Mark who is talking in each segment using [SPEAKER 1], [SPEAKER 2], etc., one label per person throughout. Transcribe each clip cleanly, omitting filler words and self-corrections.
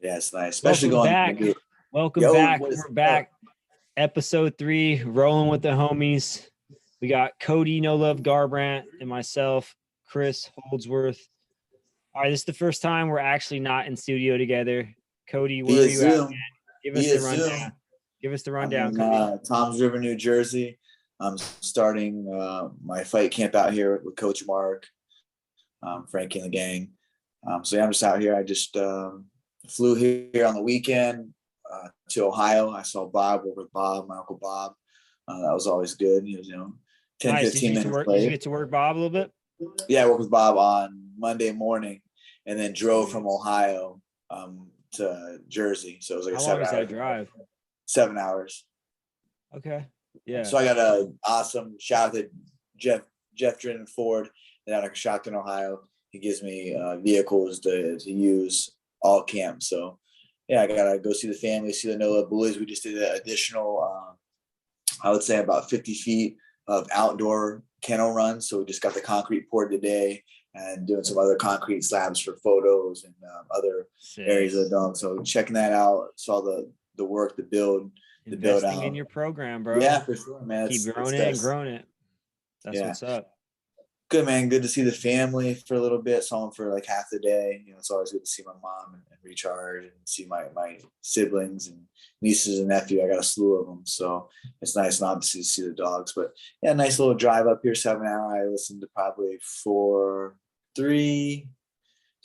[SPEAKER 1] Yeah, it's nice, especially
[SPEAKER 2] Welcome
[SPEAKER 1] going.
[SPEAKER 2] back. Welcome
[SPEAKER 1] Yo,
[SPEAKER 2] back.
[SPEAKER 1] what is
[SPEAKER 2] We're back. Episode 3, rolling with the homies. We got Cody, No Love Garbrandt, and myself, Chris Holdsworth. All right, this is the first time we're actually not in studio together. Cody, where are you at, man? Give us the rundown.
[SPEAKER 1] Zoom.
[SPEAKER 2] Give us the
[SPEAKER 1] I'm
[SPEAKER 2] rundown,
[SPEAKER 1] in
[SPEAKER 2] Cody.
[SPEAKER 1] Tom's River, New Jersey. I'm starting my fight camp out here with Coach Mark, Frankie and the gang. So yeah, I'm just out here. I just flew here on the weekend to Ohio. I saw Bob, work with Bob, my uncle Bob. That was always good. He was, 10,
[SPEAKER 2] Nice.
[SPEAKER 1] 15 minutes
[SPEAKER 2] Did
[SPEAKER 1] late.
[SPEAKER 2] you get to work Bob a little bit?
[SPEAKER 1] Yeah, I worked with Bob on Monday morning and then drove from Ohio to Jersey. So it was like
[SPEAKER 2] How
[SPEAKER 1] a
[SPEAKER 2] long
[SPEAKER 1] 7
[SPEAKER 2] is
[SPEAKER 1] hour
[SPEAKER 2] that drive?
[SPEAKER 1] 7 hours.
[SPEAKER 2] Okay. Yeah.
[SPEAKER 1] So I got a awesome shout out to Jeff Drennan Ford down in Shotton, Ohio. He gives me vehicles to use all camp. So yeah, I gotta go see the family, see the No Love Boys. We just did an additional, I would say about 50 feet of outdoor kennel runs. So we just got the concrete poured today and doing some other concrete slabs for photos and other areas of the dog. So checking that out, saw the work, the build
[SPEAKER 2] Investing
[SPEAKER 1] out.
[SPEAKER 2] in your program, bro.
[SPEAKER 1] Yeah, for sure, man.
[SPEAKER 2] Keep growing it and growing it. That's what's up.
[SPEAKER 1] Good, man. Good to see the family for a little bit. Saw them for like half the day. It's always good to see my mom and recharge and see my siblings and nieces and nephew. I got a slew of them. So it's nice not to see the dogs. But yeah, nice little drive up here, 7 hour. I listened to probably three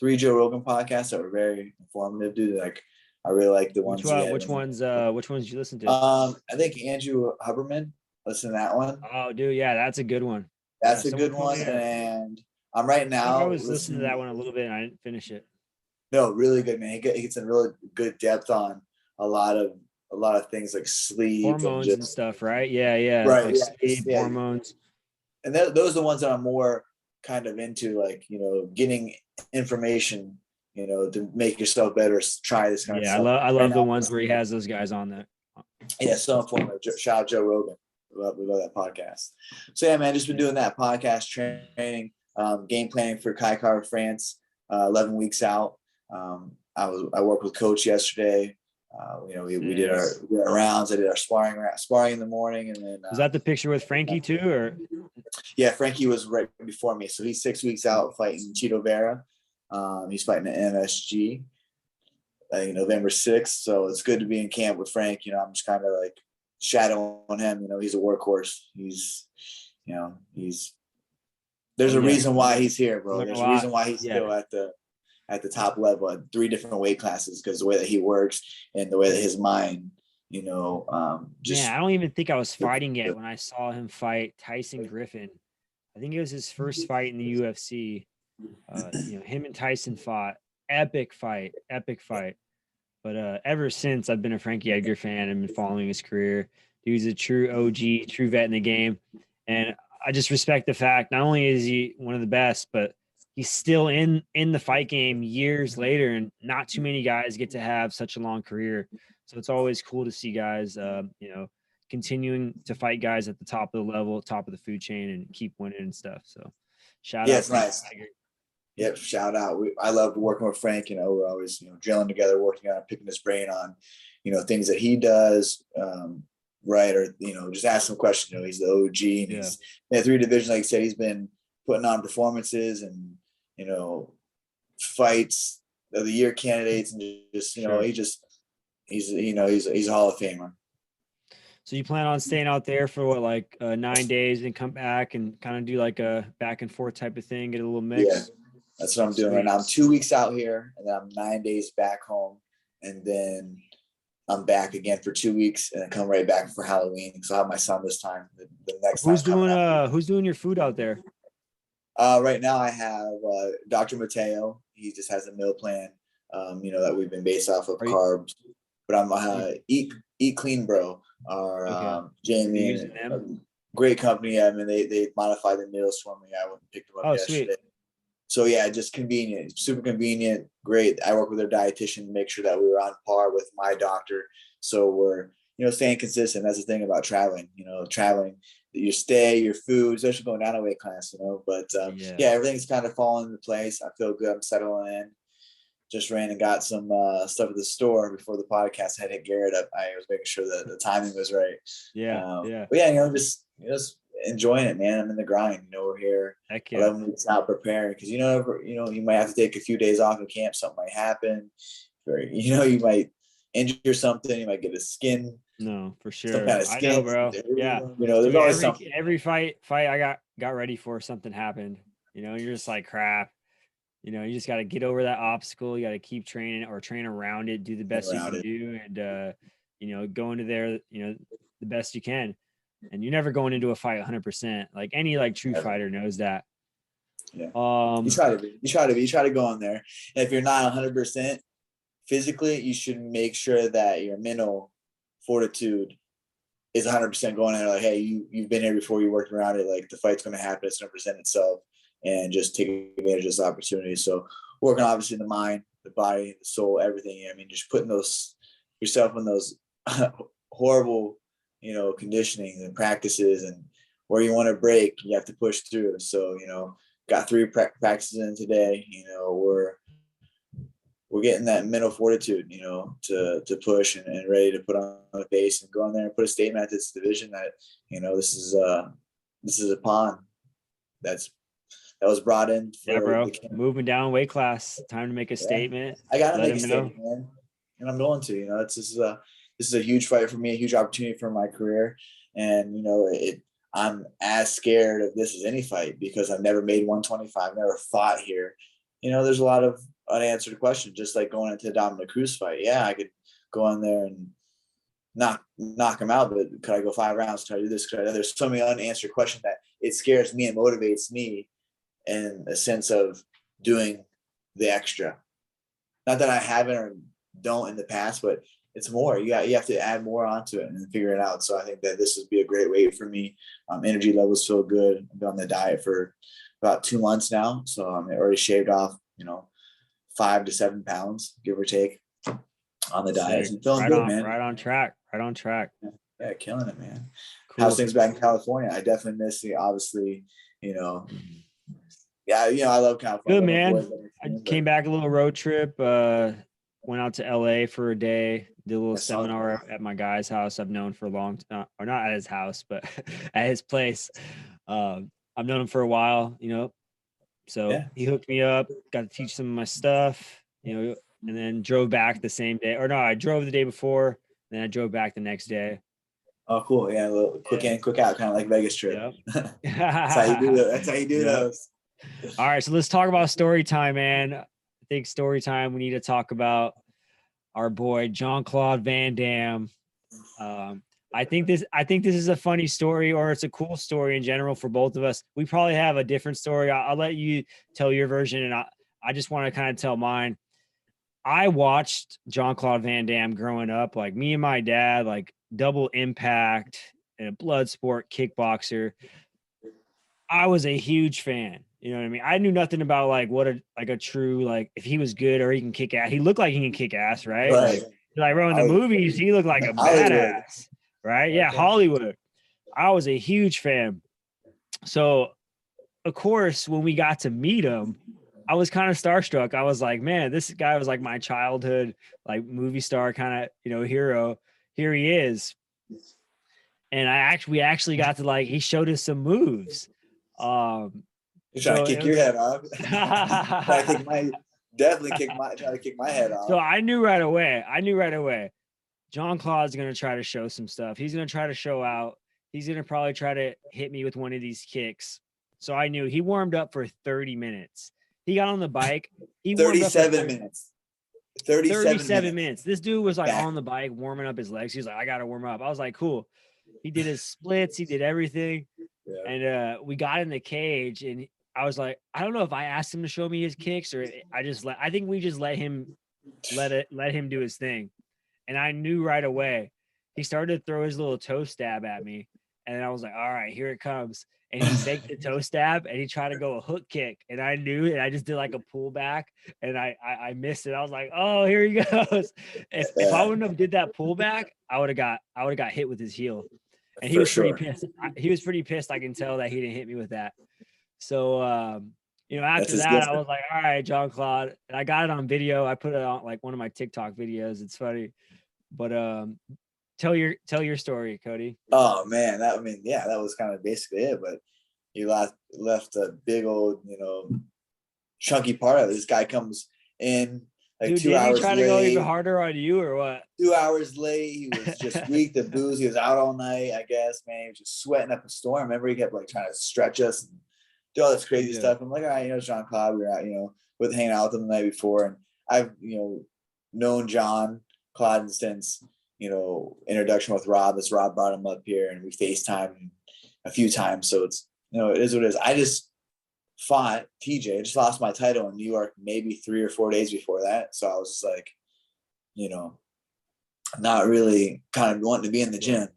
[SPEAKER 1] Joe Rogan podcasts that were very informative, dude. Like I really like the ones.
[SPEAKER 2] Which ones did you listen to?
[SPEAKER 1] I think Andrew Huberman. Listen to that one.
[SPEAKER 2] Oh, dude, yeah, that's a good one.
[SPEAKER 1] That's a good one. And I'm right now.
[SPEAKER 2] I was listening to that one a little bit and I didn't finish it.
[SPEAKER 1] No, really good, man. He gets in really good depth on a lot of things like sleep,
[SPEAKER 2] hormones and stuff, right? Yeah.
[SPEAKER 1] Right.
[SPEAKER 2] Like sleep, hormones.
[SPEAKER 1] And those are the ones that I'm more kind of into, like, getting information, to make yourself better, try this kind of stuff.
[SPEAKER 2] I love the ones where he has those guys on there.
[SPEAKER 1] Yeah, so informative. Shout out Joe Rogan. We love that podcast. So yeah, man, just been doing that podcast training, game planning for Kai Car France, 11 weeks out. I worked with Coach yesterday. We did our rounds. I did our sparring in the morning, and then
[SPEAKER 2] was that the picture with Frankie too, or?
[SPEAKER 1] Yeah, Frankie was right before me. So he's 6 weeks out fighting Chito Vera. He's fighting at MSG, November 6th. So it's good to be in camp with Frank. I'm just kind of like shadowing him. He's a workhorse. There's a reason why he's here, bro. There's a reason why he's still at the top level at 3 different weight classes, because the way that he works and the way that his mind, I don't
[SPEAKER 2] even think I was fighting yet when I saw him fight Tyson Griffin. I think it was his first fight in the UFC. Him and Tyson fought. Epic fight. But ever since, I've been a Frankie Edgar fan and been following his career. He's a true OG, true vet in the game. And I just respect the fact, not only is he one of the best, but he's still in the fight game years later, and not too many guys get to have such a long career. So it's always cool to see guys, continuing to fight guys at the top of the level, top of the food chain, and keep winning and stuff. So shout out.
[SPEAKER 1] It's nice. Yep, shout out. I love working with Frank. We're always, drilling together, working on, picking his brain on, things that he does, right? Or, just ask him questions. He's the OG, and he's in 3 divisions. Like I said, he's been putting on performances and, fights of the year candidates, and just, he's a Hall of Famer.
[SPEAKER 2] So you plan on staying out there for 9 days and come back and kind of do like a back and forth type of thing, get a little mix?
[SPEAKER 1] Yeah, that's what I'm doing right now. I'm 2 weeks out here, and then I'm 9 days back home, and then I'm back again for 2 weeks, and then come right back for Halloween. So I have my son this time. The next
[SPEAKER 2] who's doing your food out there?
[SPEAKER 1] Right now I have Dr. Mateo. He just has a meal plan, that we've been based off of carbs. But I'm Eat Clean Bro. Jamie, great company. I mean, they modify the meals for me. I went and picked them up yesterday. Sweet. So yeah, just convenient, super convenient, great. I work with their dietitian to make sure that we were on par with my doctor. So we're, staying consistent. That's the thing about traveling, traveling, your stay, your food, especially going down a weight class, but everything's kind of falling into place. I feel good. I'm settling in. just ran and got some stuff at the store before the podcast. I had hit Garret up. I was making sure that the timing was right.
[SPEAKER 2] Yeah.
[SPEAKER 1] But yeah, just enjoying it, man. I'm in the grind. We're here 11 weeks out preparing because you might have to take a few days off in camp. Something might happen. Or, you might injure something. You might get a skin.
[SPEAKER 2] No, for sure.
[SPEAKER 1] Some kind of skin.
[SPEAKER 2] I know, bro. Yeah.
[SPEAKER 1] There's always something.
[SPEAKER 2] Every fight I got ready for, something happened. You're just like, crap. You just got to get over that obstacle. You got to keep training or train around it, do the best you can do, and go into there, the best you can. And you're never going into a fight 100%. Like any true fighter knows that.
[SPEAKER 1] Yeah. You try to go in there. And if you're not 100% physically, you should make sure that your mental fortitude is 100% going in there. Like, hey, you've been here before. You worked around it. Like the fight's going to happen. It's going to present itself, and just take advantage of this opportunity. So working obviously the mind, the body, the soul, everything. I mean, just putting yourself in those horrible, conditioning and practices, and where you want to break, you have to push through. So, got 3 practices in today. We're getting that mental fortitude, to push and ready to put on the pace and go in there and put a statement at this division that, this is a pawn that was brought in.
[SPEAKER 2] Bro. Moving down weight class. Time to make a statement.
[SPEAKER 1] I got to make a statement, man. And I'm going to, this is a huge fight for me, a huge opportunity for my career. And, I'm as scared of this as any fight because I've never made 125, never fought here. There's a lot of unanswered questions, just like going into the Dominic Cruz fight. Yeah, I could go in there and knock him out, but could I go 5 rounds? Could I do this? There's so many unanswered questions that it scares me and motivates me in a sense of doing the extra. Not that I haven't or don't in the past, but it's more. You have to add more onto it and figure it out. So I think that this would be a great weight for me. Energy levels feel good. I've been on the diet for about 2 months now, so I'm already shaved off, 5 to 7 pounds, give or take, on the diet. And feeling good, man.
[SPEAKER 2] Right on track.
[SPEAKER 1] Yeah, killing it, man. Cool. How's things back in California? I definitely miss it. Obviously, Yeah, I love California.
[SPEAKER 2] Good, man. I came back a little road trip. Went out to LA for a day. Did a little seminar at my guy's house. I've known for a long time, or not at his house, but at his place. I've known him for a while, So he hooked me up. Got to teach some of my stuff, and then drove back the same day. Or no, I drove the day before. Then I drove back the next day.
[SPEAKER 1] Oh, cool. Yeah, a little quick in, quick out, kind of like Vegas trip. Yep. That's how you do those.
[SPEAKER 2] All right, so let's talk about story time, man. I think story time, we need to talk about our boy Jean-Claude Van Damme. I think this is a funny story, or it's a cool story in general for both of us. We probably have a different story. I'll let you tell your version, and I just want to kind of tell mine. I watched Jean-Claude Van Damme growing up, like me and my dad, like Double Impact and a blood sport kickboxer. I was a huge fan. You know what I mean? I knew nothing about what a true, if he was good or he can kick ass. He looked like he can kick ass, right? Bro, in the movies, he looked like a badass, right? Yeah, Hollywood. I was a huge fan. So, of course, when we got to meet him, I was kind of starstruck. I was like, man, this guy was like my childhood, movie star kind of, hero. Here he is. And we actually got to he showed us some moves.
[SPEAKER 1] You're trying to kick your head off. Try to kick my head off.
[SPEAKER 2] So I knew right away. Jean-Claude's going to try to show some stuff. He's going to try to show out. He's going to probably try to hit me with one of these kicks. So I knew he warmed up for 30 minutes. He got on the bike.
[SPEAKER 1] 37 minutes. 37
[SPEAKER 2] minutes. This dude was on the bike warming up his legs. He's like, I got to warm up. I was like, cool. He did his splits. He did everything. Yeah. And we got in the cage, and I was like, I don't know if I asked him to show me his kicks or I think we just let him do his thing. And I knew right away. He started to throw his little toe stab at me, and I was like, all right, here it comes. And he faked the toe stab, and he tried to go a hook kick, and I knew, and I just did a pullback, and I missed it. I was like, oh, here he goes. If I wouldn't have did that pullback, I would have got hit with his heel. And he was pretty pissed. He was pretty pissed. I can tell that he didn't hit me with that. So after that, I was like, all right, Jean-Claude. And I got it on video. I put it on like one of my TikTok videos. It's funny. But tell your story, Cody.
[SPEAKER 1] Oh man, that was kind of basically it. But you left a big old, chunky part of it. This guy comes in like
[SPEAKER 2] Dude,
[SPEAKER 1] 2 hours late.
[SPEAKER 2] Did he try to go even harder on you or what?
[SPEAKER 1] 2 hours late. He was just weak of booze. He was out all night, I guess, man. He was just sweating up a storm. Remember, he kept like trying to stretch us and do all this crazy stuff. I'm like, all right, Jean-Claude, we were out, with hanging out with him the night before. And I've, known Jean-Claude since, introduction with Rob. This Rob brought him up here and we FaceTimed a few times. So it's, it is what it is. I just fought TJ. I just lost my title in New York maybe 3 or 4 days before that. So I was just like, not really kind of wanting to be in the gym,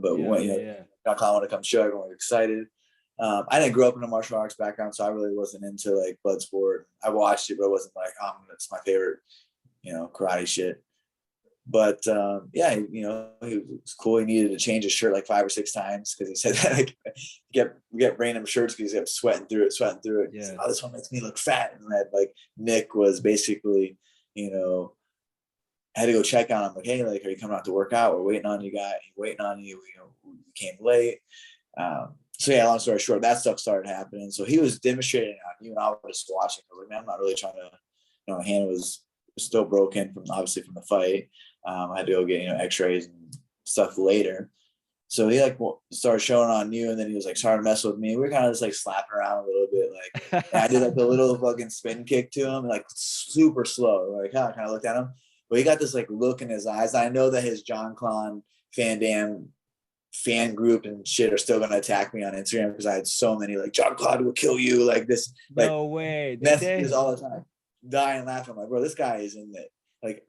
[SPEAKER 1] but Jean-Claude wanted to come show everyone was excited. I didn't grow up in a martial arts background, so I really wasn't into like blood sport. I watched it, but it wasn't like, it's my favorite, karate shit. But he was cool. He needed to change his shirt like 5 or 6 times because he said that we kept bringing him shirts because he kept sweating through it. Yeah. Said, this one makes me look fat. And that like Nick was basically, I had to go check on him. Like, hey, like, are you coming out to work out? We're waiting on you, guys. Waiting on you. We came late. So yeah, long story short, that stuff started happening. So he was demonstrating on you, and I was just watching. I was like, man, I'm not really trying to. My hand was still broken from the fight. I had to go get X-rays and stuff later. So he like started showing on you, and then he was like starting to mess with me. We were kind of just like slapping around a little bit, like I did like a little fucking spin kick to him, like super slow. Like I kind of looked at him, but he got this like look in his eyes. I know that his Jean-Claude Van Damme fan group and shit are still gonna attack me on Instagram because I had so many like Jean-Claude will kill you like this. Like,
[SPEAKER 2] no way.
[SPEAKER 1] Messages all the time, dying laughing. I'm like, bro, this guy is in it. Like,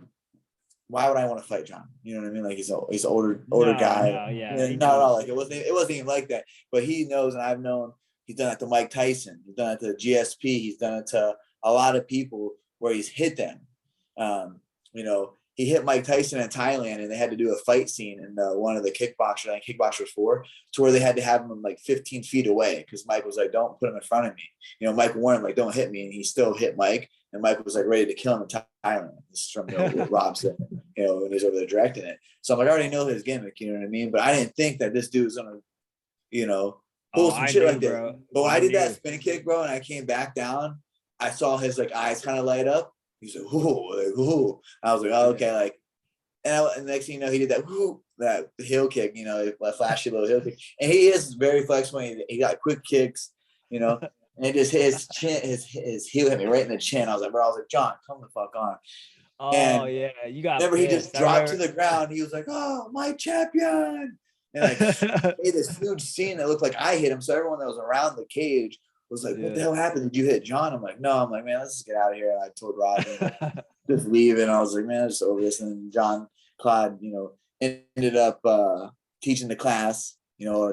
[SPEAKER 1] why would I want to fight John? You know what I mean? Like he's an older guy.
[SPEAKER 2] No, yeah.
[SPEAKER 1] Not at all. Like it wasn't even like that. But he knows, and I've known. He's done it to Mike Tyson. He's done it to GSP. He's done it to a lot of people where he's hit them. He hit Mike Tyson in Thailand, and they had to do a fight scene in one of the kickboxers, like Kickboxers 4, to where they had to have him like 15 feet away because Mike was like, "Don't put him in front of me." Mike warned him, like, "Don't hit me," and he still hit Mike, and Mike was like ready to kill him in Thailand. This is from what Rob said, when he's over there directing it. So I'm like, I already know his gimmick, you know what I mean? But I didn't think that this dude was gonna, pull some shit like that. But when I did that spin kick, bro, and I came back down, I saw his like eyes kind of light up. He's like, "Ooh, like, ooh." I was like, "Oh, okay." Like, and the next thing you know, he did that heel kick, a flashy little heel kick. And he is very flexible. He got quick kicks, and it just hit his chin, his heel hit me right in the chin. I was like, "John, come the fuck on."
[SPEAKER 2] Oh, and yeah, you got.
[SPEAKER 1] Remember, he just dropped to the ground. He was like, "Oh, my champion!" And like made this huge scene that looked like I hit him. So everyone that was around the cage was like, "What the hell happened? Did you hit John?" I'm like, "No." I'm like, "Man, let's just get out of here." And I told Rob, just leave. And I was like, "Man, just over this." And Jean-Claude, ended up teaching the class,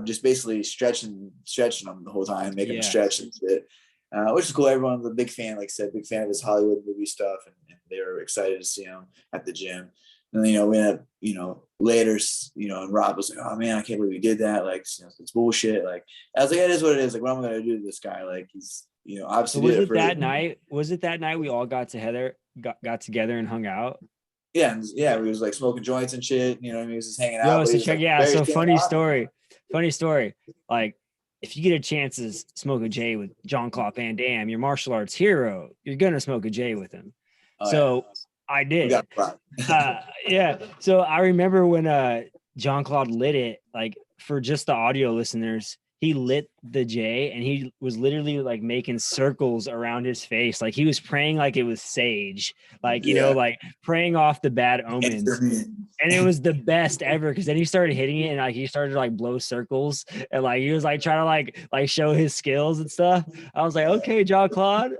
[SPEAKER 1] just basically stretching them the whole time, making them stretch and shit, which is cool. Everyone's a big fan, like I said, big fan of his Hollywood movie stuff, and they were excited to see him at the gym. And then, we ended up, later, and Rob was like, "Oh man, I can't believe we did that. Like, it's bullshit." Like, I was like, "It is what it is. Like, what am I going to do to this guy? Like, he's, obviously."
[SPEAKER 2] Was it that night? Was it that night we all got together and hung out?
[SPEAKER 1] Yeah, we was like smoking joints and shit. He was just hanging out.
[SPEAKER 2] So funny story. Like, if you get a chance to smoke a J with Jean-Claude Van Damme, your martial arts hero, you're gonna smoke a J with him. I did. So I remember when Jean-Claude lit it, like for just the audio listeners, he lit the J and he was literally like making circles around his face. Like he was praying like it was sage, like, like praying off the bad omens. And it was the best ever. Cause then he started hitting it and like, he started to like blow circles and like, he was like trying to like show his skills and stuff. I was like, okay, Jean-Claude.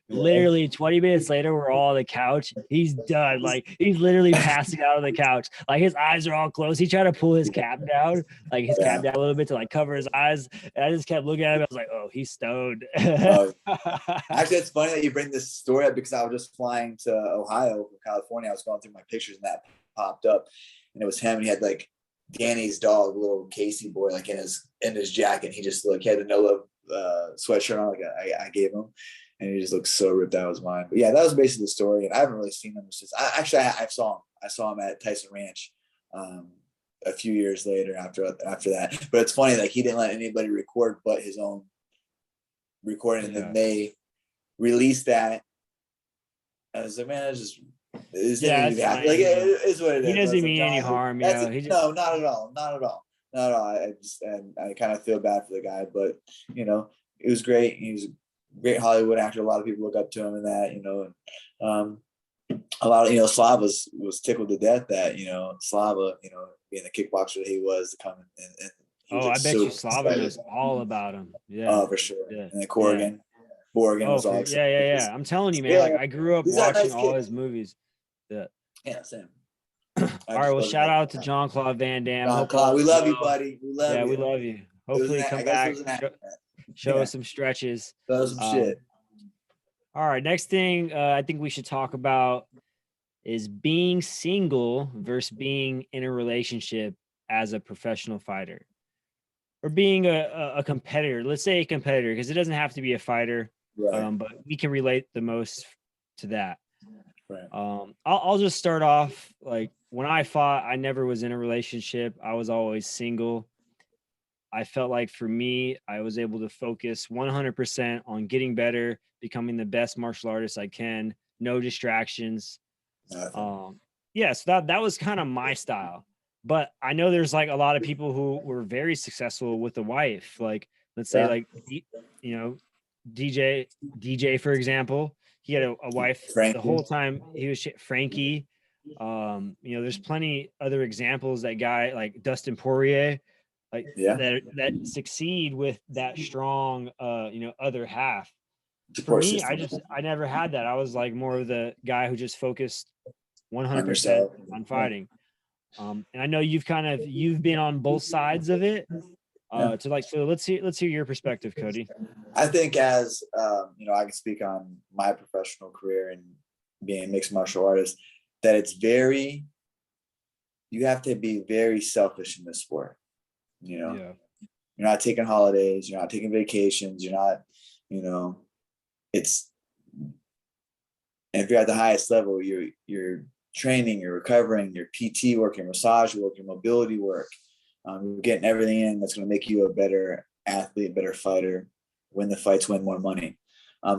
[SPEAKER 2] Literally 20 minutes later, we're all on the couch. He's done. Like he's literally passing out on the couch. Like his eyes are all closed. He tried to pull his cap down, cap down a little bit to like cover his eyes. And I just kept looking at him. I was like, "Oh, he's stoned."
[SPEAKER 1] Actually, it's funny that you bring this story up because I was just flying to Ohio from California. I was going through my pictures and that popped up, and it was him. And he had like Danny's dog, little Casey boy, like in his jacket. He just he had the sweatshirt on, like I gave him, and he just looked so ripped out of his mind. But yeah, that was basically the story, and I haven't really seen him since. I saw him at Tyson Ranch a few years later after that. But it's funny, like he didn't let anybody record but his own recording, and then they released that. I was like, man, it's just like it is what it is.
[SPEAKER 2] He doesn't mean any harm,
[SPEAKER 1] No, not at all. I kind of feel bad for the guy, but it was great. He was a great Hollywood actor. A lot of people look up to him in that, a lot of Slava was tickled to death that Slava, being the kickboxer that he was, to come and
[SPEAKER 2] I bet you Slava knows all about him. Yeah.
[SPEAKER 1] Oh, for sure. Yeah. And then Corrigan was all excited.
[SPEAKER 2] Yeah. I'm telling you, man. Like I grew up watching all his movies.
[SPEAKER 1] Yeah, same.
[SPEAKER 2] All right. Well, shout out to Jean-Claude Van Damme.
[SPEAKER 1] Jean-Claude, we love you, buddy. We love you.
[SPEAKER 2] We love you. Hopefully, come back. Show us some stretches.
[SPEAKER 1] Show us some shit.
[SPEAKER 2] All right. Next thing I think we should talk about is being single versus being in a relationship as a professional fighter, or being a competitor. Let's say a competitor, because it doesn't have to be a fighter, right. But we can relate the most to that. Right. I'll just start off. Like when I fought, I never was in a relationship. I was always single. I felt like for me, I was able to focus 100% on getting better, becoming the best martial artist I can, no distractions. So that was kind of my style. But I know there's like a lot of people who were very successful with a wife. Like, let's say like, DJ, for example, he had a wife Frankie. The whole time he was Frankie. There's plenty other examples, that guy like Dustin Poirier, like that succeed with that strong, other half. For me, I never had that. I was like more of the guy who just focused 100% on fighting. And I know you've been on both sides of it. So let's hear your perspective, Cody.
[SPEAKER 1] I think as I can speak on my professional career and being a mixed martial artist, that you have to be very selfish in this sport. You're not taking holidays, you're not taking vacations, you're not, and if you're at the highest level, you're training, you're recovering, your PT work, your massage work, your mobility work. You're getting everything in that's going to make you a better athlete, better fighter, win the fights, win more money.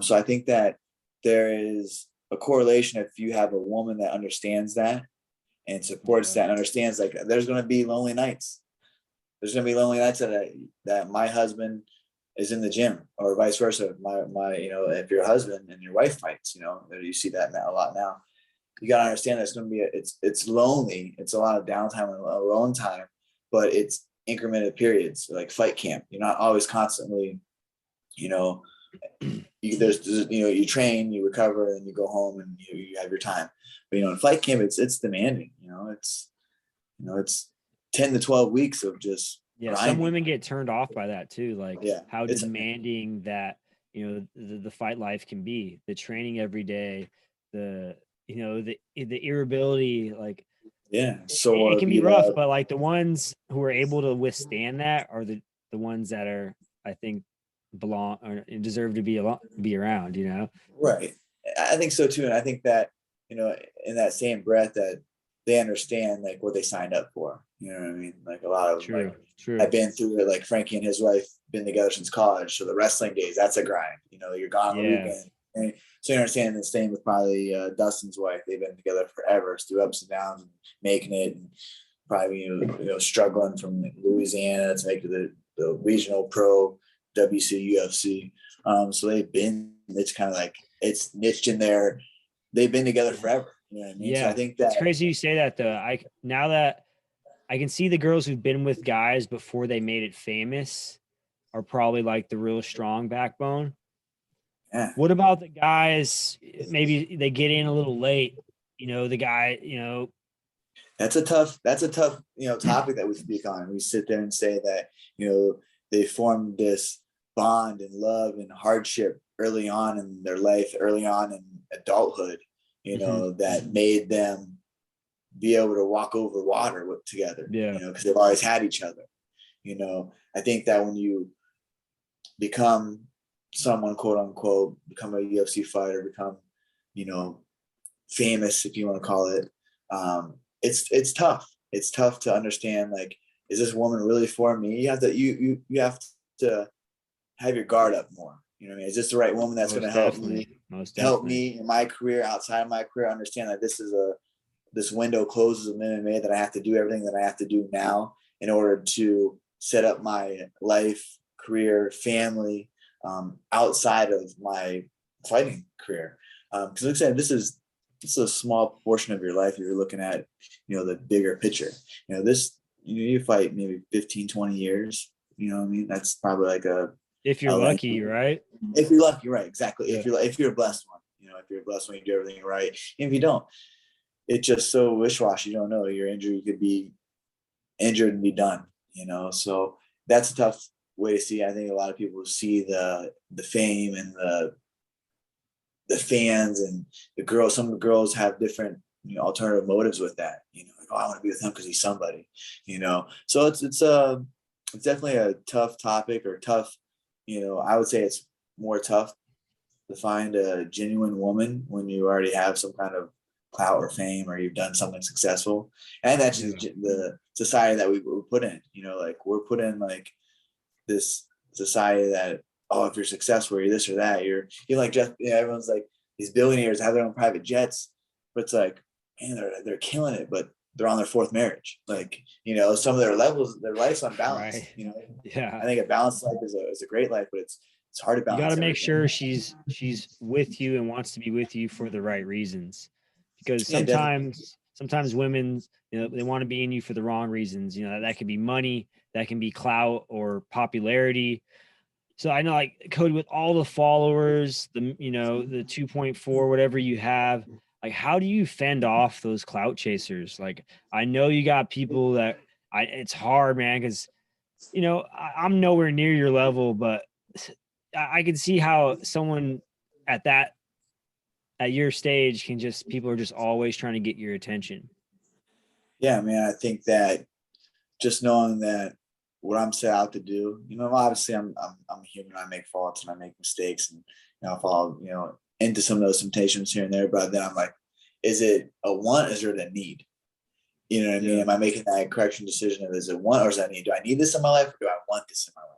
[SPEAKER 1] So I think that there is a correlation if you have a woman that understands that and supports that and understands, like, there's going to be lonely nights. There's going to be lonely nights that my husband is in the gym, or vice versa. My if your husband and your wife fights, you see that a lot now. You got to understand that it's going to be it's lonely. It's a lot of downtime and alone time, but it's incremental periods, like fight camp. You're not always constantly, you train, you recover, and you go home and you have your time. But in fight camp, it's demanding. It's 10 to 12 weeks of just grinding.
[SPEAKER 2] Some women get turned off by that too, like how demanding that the fight life can be, the training every day, the irritability, like so it can be rough, but like the ones who are able to withstand that are the ones that are, I think, belong or deserve to be around.
[SPEAKER 1] Right. I think so too, and I think that in that same breath that they understand like what they signed up for. You know what I mean? Like a lot of
[SPEAKER 2] True.
[SPEAKER 1] I've been through it. Like Frankie and his wife been together since college, so the wrestling days, that's a grind. You're gone on the weekend. And so you understand the same with probably Dustin's wife. They've been together forever, through ups and downs, and making it, and probably struggling from Louisiana to make the regional pro WC UFC. So they've been. It's kind of like it's niched in there. They've been together forever. You know what I mean?
[SPEAKER 2] Yeah,
[SPEAKER 1] so I think that
[SPEAKER 2] it's crazy you say that though. Now that I can see the girls who've been with guys before they made it famous are probably like the real strong backbone.
[SPEAKER 1] Yeah.
[SPEAKER 2] What about the guys? Maybe they get in a little late. The guy.
[SPEAKER 1] That's a tough topic that we speak on. We sit there and say that they formed this bond and love and hardship early on in their life, early on in adulthood. That made them be able to walk over water together. Yeah. Because they've always had each other. I think that when you become someone, quote unquote, become a UFC fighter, become, you know, famous, if you want to call it. It's tough. It's tough to understand, like, is this woman really for me? You have to you have to have your guard up more. You know what I mean? Is this the right woman that's going to help me in my career, outside of my career? Understand that this window closes in MMA, that I have to do everything that I have to do now in order to set up my life, career, family, outside of my fighting career. Because like I said, this is a small portion of your life. You're looking at, you know, the bigger picture. You know, you fight maybe 15, 20 years. You know what I mean? That's probably like
[SPEAKER 2] if you're lucky, right?
[SPEAKER 1] If you're lucky, right? Exactly.
[SPEAKER 2] Yeah.
[SPEAKER 1] If you're a blessed one, you know, if you're a blessed one, you do everything right. And if you don't, it's just so wish-washy. You don't know. Your injury could be injured and be done, you know? So that's a tough way to see. I think a lot of people see the fame and the fans and the girls. Some of the girls have different, you know, alternative motives with that, you know, like, oh, I want to be with him because he's somebody, you know? So it's definitely a tough topic, or tough, you know, I would say it's more tough to find a genuine woman when you already have some kind of clout or fame, or you've done something successful. And that's just the society that we were put in, you know, like we're put in like this society that, oh, if you're successful, you're this or that, you're like Jeff, you know, everyone's like, these billionaires have their own private jets, but it's like, man, they're killing it, but they're on their fourth marriage. Like, you know, some of their life's unbalanced, right. You know?
[SPEAKER 2] Yeah.
[SPEAKER 1] I think a balanced life is a great life, but it's hard to balance.
[SPEAKER 2] You got to make sure she's with you and wants to be with you for the right reasons, because sometimes women, you know, they want to be in you for the wrong reasons. You know, that could be money, that can be clout or popularity. So I know, like, Cody, with all the followers, the 2.4, whatever you have, like, how do you fend off those clout chasers? Like, I know you got people that it's hard, man, because, you know, I'm nowhere near your level, but I can see how someone at your stage people are just always trying to get your attention.
[SPEAKER 1] Yeah, man, I think that just knowing that what I'm set out to do, you know, obviously I'm human. I make faults and I make mistakes, and, you know, I fall, you know, into some of those temptations here and there. But then I'm like, is it a want? Is it a need? You know what I mean? Am I making that correction decision of, is it want or is that need? Do I need this in my life, or do I want this in my life?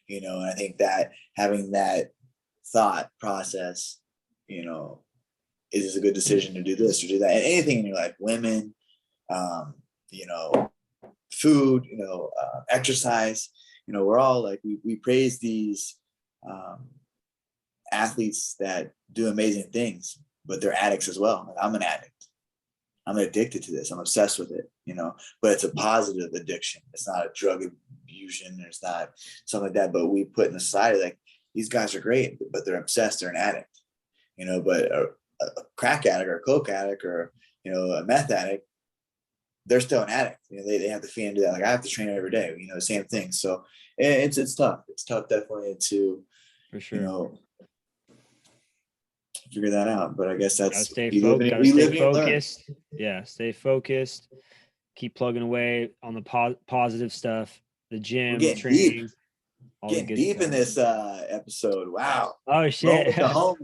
[SPEAKER 1] You know, and I think that having that thought process, you know, is a good decision to do this or do that. And anything in your life, women, you know, food, you know, exercise, you know, we're all like, we praise these athletes that do amazing things, but they're addicts as well. Like, I'm an addict. I'm addicted to this. I'm obsessed with it, you know, but it's a positive addiction. It's not a drug abusion. It's not something like that. But we put in the society, like, these guys are great, but they're obsessed. They're an addict, you know, but a crack addict or a coke addict or, you know, a meth addict, they're still an addict. You know, they have to feed into that. Like, I have to train every day, you know, same thing. So it's tough. It's tough, definitely, to, for sure, you know, figure that out. But I guess that's,
[SPEAKER 2] stay focused. Yeah, stay focused. Keep plugging away on the positive stuff, the gym, training.
[SPEAKER 1] Getting deep in this episode. Wow.
[SPEAKER 2] Oh shit.
[SPEAKER 1] All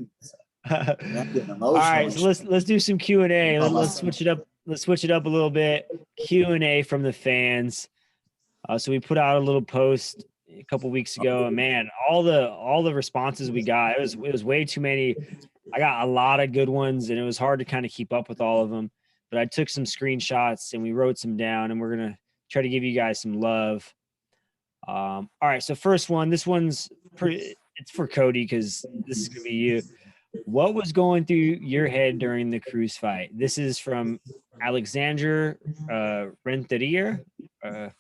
[SPEAKER 2] right, so let's do some Q&A. Let's switch it up. Let's switch it up a little bit. Q&A from the fans. So we put out a little post a couple weeks ago, and man, all the responses we got, it was way too many. I got a lot of good ones, and it was hard to kind of keep up with all of them. But I took some screenshots and we wrote some down, and we're gonna try to give you guys some love. All right, so first one. This one's it's for Cody, because this is gonna be you. What was going through your head during the Cruz fight? This is from Alexander Renteria _.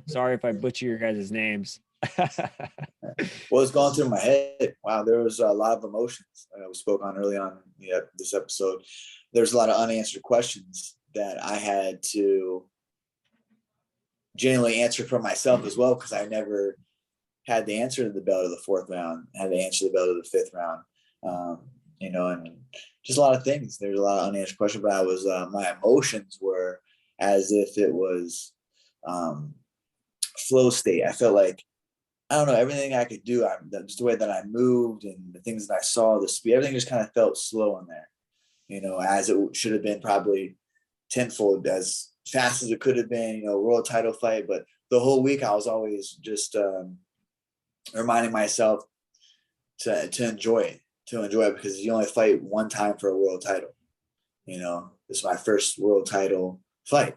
[SPEAKER 2] Sorry if I butcher your guys' names.
[SPEAKER 1] What was going through my head? Wow, there was a lot of emotions we spoke on early on in this episode. There's a lot of unanswered questions that I had to genuinely answer for myself as well, because I never had the answer to the belt of the fourth round, had the answer to the belt of the fifth round. You know, and just a lot of things. There's a lot of unanswered questions, but I was, my emotions were as if it was flow state. I felt like I don't know, everything I could do, just the way that I moved and the things that I saw, the speed, everything just kind of felt slow in there, you know, as it should have been probably tenfold as fast as it could have been, you know, world title fight. But the whole week I was always just reminding myself to enjoy it, because you only fight one time for a world title. You know, this is my first world title fight.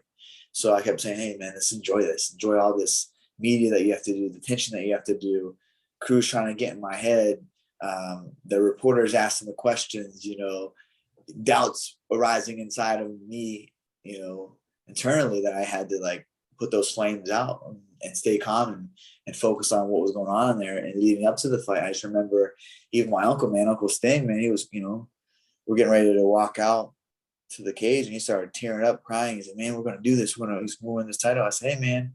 [SPEAKER 1] So I kept saying, hey man, let's enjoy this. Enjoy all this media that you have to do, the tension that you have to do, crews trying to get in my head, the reporters asking the questions, you know, doubts arising inside of me, you know, internally, that I had to like put those flames out and stay calm and focus on what was going on in there. And leading up to the fight, I just remember even my uncle, Uncle Sting, man, he was, you know, we're getting ready to walk out to the cage and he started tearing up, crying. He said, man, we're going to do this. We're going to win this title. I said, hey man,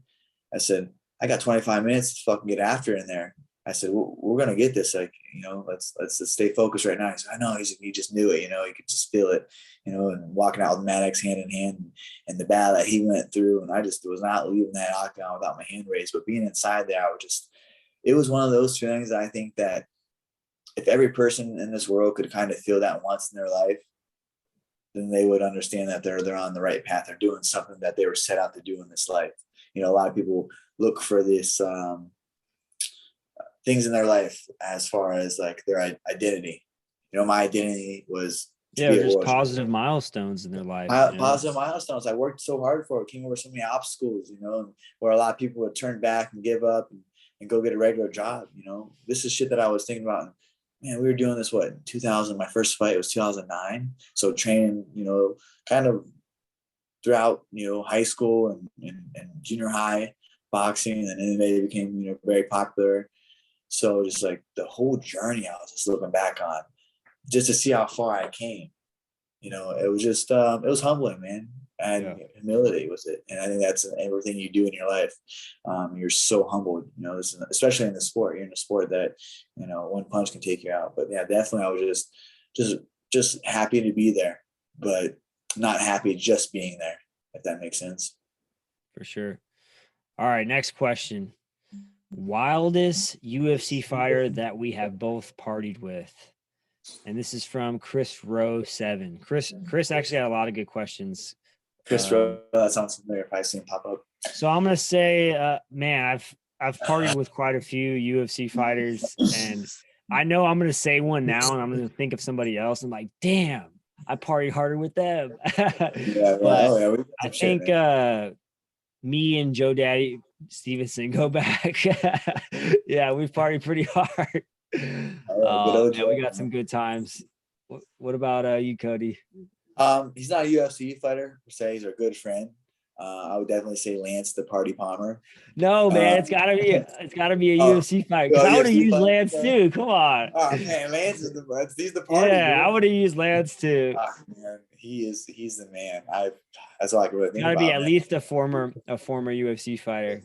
[SPEAKER 1] I said, I got 25 minutes to fucking get after it in there. I said, we're going to get this. Like, you know, let's stay focused right now. He said, I know. He just knew it, you know, he could just feel it, you know, and walking out with Maddox hand in hand and the battle that he went through. And I just was not leaving that octagon without my hand raised, but being inside there, it was one of those feelings that I think that if every person in this world could kind of feel that once in their life, then they would understand that they're on the right path. They're doing something that they were set out to do in this life. You know, a lot of people look for this, things in their life as far as like their identity. You know, my identity was
[SPEAKER 2] just positive milestones in their life.
[SPEAKER 1] Positive milestones. I worked so hard for it. Came over so many obstacles, you know, where a lot of people would turn back and give up and go get a regular job. You know, this is shit that I was thinking about. Man, we were doing this, what, in 2000, my first fight was 2009. So training, you know, kind of throughout, you know, high school and junior high boxing, and then it became, you know, very popular. So just like the whole journey, I was just looking back on just to see how far I came. You know, it was just, it was humbling, man. And humility was it. And I think that's everything you do in your life. You're so humbled, you know, especially in the sport. You're in a sport that, you know, one punch can take you out. But yeah, definitely I was just happy to be there, but not happy just being there, if that makes sense.
[SPEAKER 2] For sure. All right, next question. Wildest UFC fighter that we have both partied with. And this is from Chris Rowe 7. Chris actually had a lot of good questions.
[SPEAKER 1] Chris Rowe, that sounds familiar if I see him pop up.
[SPEAKER 2] So I'm gonna say, man, I've partied with quite a few UFC fighters, and I know I'm gonna say one now, and I'm gonna think of somebody else, and like, damn, I partied harder with them. But I think me and Joe Daddy Stevenson go back. Yeah, we've partied pretty hard. Yeah, we got some good times. What about you, Cody?
[SPEAKER 1] He's not a UFC fighter per se. He's a good friend. I would definitely say Lance, the party palmer.
[SPEAKER 2] No, man, it's gotta be a UFC fight, because I would have used Lance too. Come on.
[SPEAKER 1] Oh man, Lance is he's the party.
[SPEAKER 2] Yeah, dude. I would have used Lance too.
[SPEAKER 1] Man, he's the man. That's all I can really think about.
[SPEAKER 2] Gotta be at least a former UFC fighter.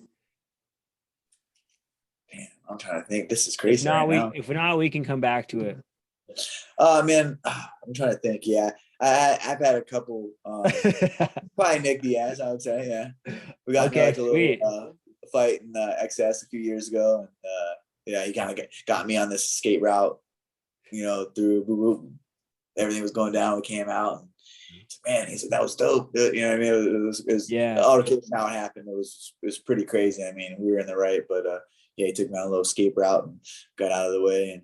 [SPEAKER 1] Man, I'm trying to think. This is crazy.
[SPEAKER 2] If not, we can come back to it.
[SPEAKER 1] Man, I'm trying to think. Yeah, I've had a couple. Probably Nick Diaz, I would say. Yeah, we got like a little fight in XS a few years ago, and yeah, he kind of got me on this skate route. You know, through everything was going down. We came out, and man, he said that was dope. You know what I mean? It was
[SPEAKER 2] yeah.
[SPEAKER 1] All the kids how it happened. It was pretty crazy. I mean, we were in the right, but yeah, he took me on a little skate route and got out of the way and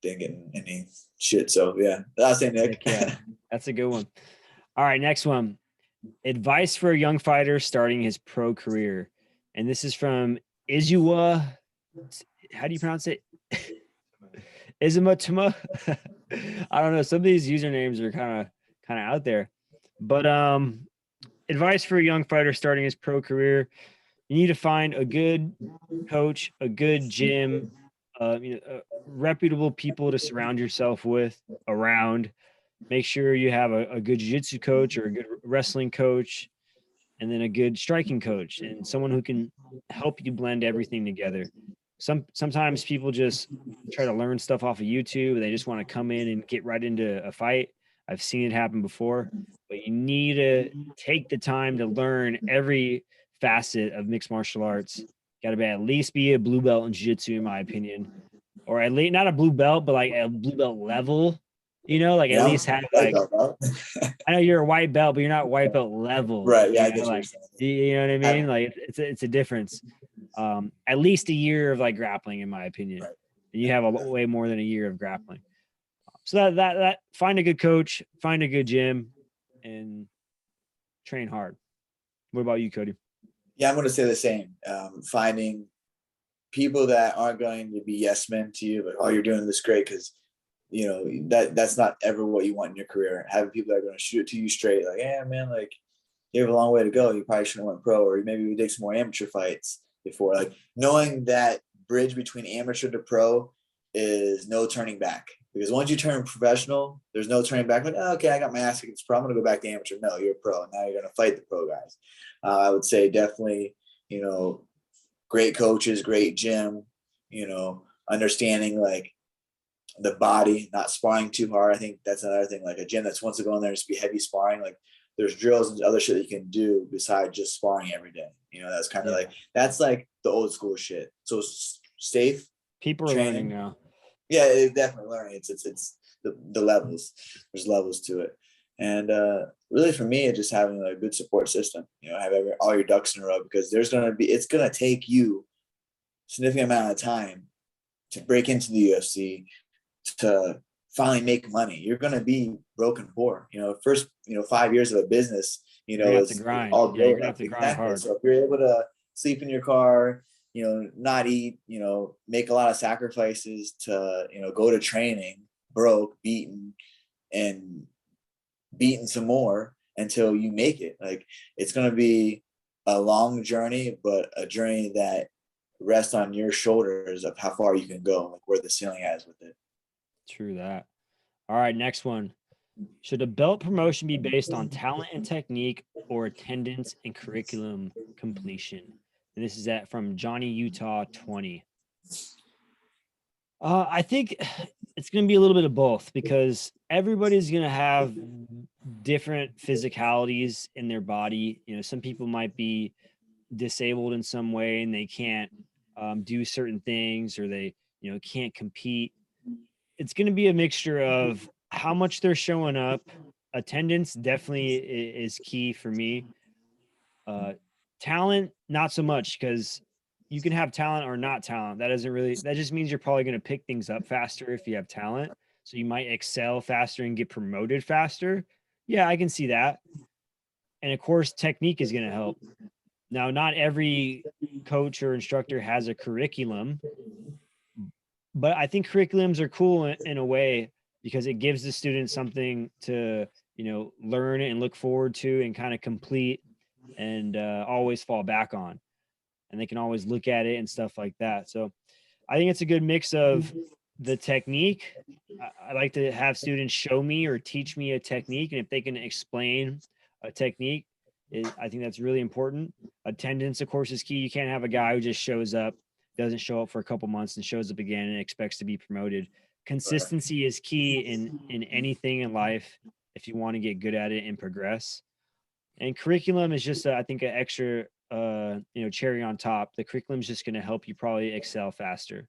[SPEAKER 1] didn't get any shit. So yeah, I'll say Nick.
[SPEAKER 2] Yeah, that's a good one. All right, next one. Advice for a young fighter starting his pro career. And this is from Izua. How do you pronounce it? Izumatuma. I don't know. Some of these usernames are kind of out there. But advice for a young fighter starting his pro career. You need to find a good coach, a good gym, reputable people to surround yourself with around. Make sure you have a good jiu-jitsu coach or a good wrestling coach, and then a good striking coach and someone who can help you blend everything together. Sometimes people just try to learn stuff off of YouTube. They just want to come in and get right into a fight. I've seen it happen before, but you need to take the time to learn every facet of mixed martial arts Got to at least be a blue belt in jiu-jitsu, in my opinion, or at least not a blue belt, but like a blue belt level. You know, like at least have like. I know you're a white belt, but you're not white belt level,
[SPEAKER 1] right? Yeah, I
[SPEAKER 2] know,
[SPEAKER 1] guess
[SPEAKER 2] like you know what I mean. Like it's a difference. At least a year of like grappling, in my opinion. Right. And you have way more than a year of grappling. So that find a good coach, find a good gym, and train hard. What about you, Cody?
[SPEAKER 1] Yeah, I'm going to say the same. Finding people that aren't going to be yes men to you, like, oh, you're doing this great, because you know that's not ever what you want in your career. Having people that are going to shoot it to you straight, like, yeah, man, like you have a long way to go. You probably shouldn't have went pro, or maybe we did some more amateur fights before. Like knowing that bridge between amateur to pro is no turning back. Because once you turn professional, there's no turning back. Like, oh, okay, I got my ass against pro. I'm going to go back to amateur. No, you're a pro. Now you're going to fight the pro guys. I would say definitely, you know, great coaches, great gym, you know, understanding like the body, not sparring too hard. I think that's another thing. Like a gym that's wants to go in there and just be heavy sparring. Like there's drills and other shit that you can do besides just sparring every day. You know, that's kind of like, that's like the old school shit. So safe.
[SPEAKER 2] People are learning now.
[SPEAKER 1] Yeah, it's definitely learning. It's the levels. There's levels to it. And really for me, it's just having a good support system, you know, have all your ducks in a row, because it's going to take you a significant amount of time to break into the UFC, to finally make money. You're going to be broken poor, you know, first, you know, 5 years of a business, you know,
[SPEAKER 2] is all
[SPEAKER 1] you're going to have to grind hard. So if you're able to sleep in your car, you know, not eat, you know, make a lot of sacrifices to, you know, go to training, broke, beaten, and beaten some more until you make it. Like it's going to be a long journey, but a journey that rests on your shoulders of how far you can go, like where the ceiling is with it.
[SPEAKER 2] True that. All right, next one. Should a belt promotion be based on talent and technique, or attendance and curriculum completion? And this is from Johnny Utah 20. I think it's going to be a little bit of both, because everybody's going to have different physicalities in their body. You know, some people might be disabled in some way and they can't do certain things, or they, you know, can't compete. It's going to be a mixture of how much they're showing up. Attendance definitely is key for me. Talent, not so much, because you can have talent or not talent. That just means you're probably going to pick things up faster if you have talent. So you might excel faster and get promoted faster. Yeah, I can see that. And of course, technique is going to help. Now, not every coach or instructor has a curriculum, but I think curriculums are cool in a way, because it gives the students something to, you know, learn and look forward to and kind of complete and always fall back on. And they can always look at it and stuff like that. So I think it's a good mix of the technique. I like to have students show me or teach me a technique. And if they can explain a technique, I think that's really important. Attendance, of course, is key. You can't have a guy who just shows up, doesn't show up for a couple months, and shows up again and expects to be promoted. Consistency is key in anything in life if you want to get good at it and progress. And curriculum is just, I think, an extra, you know, cherry on top. The curriculum is just going to help you probably excel faster.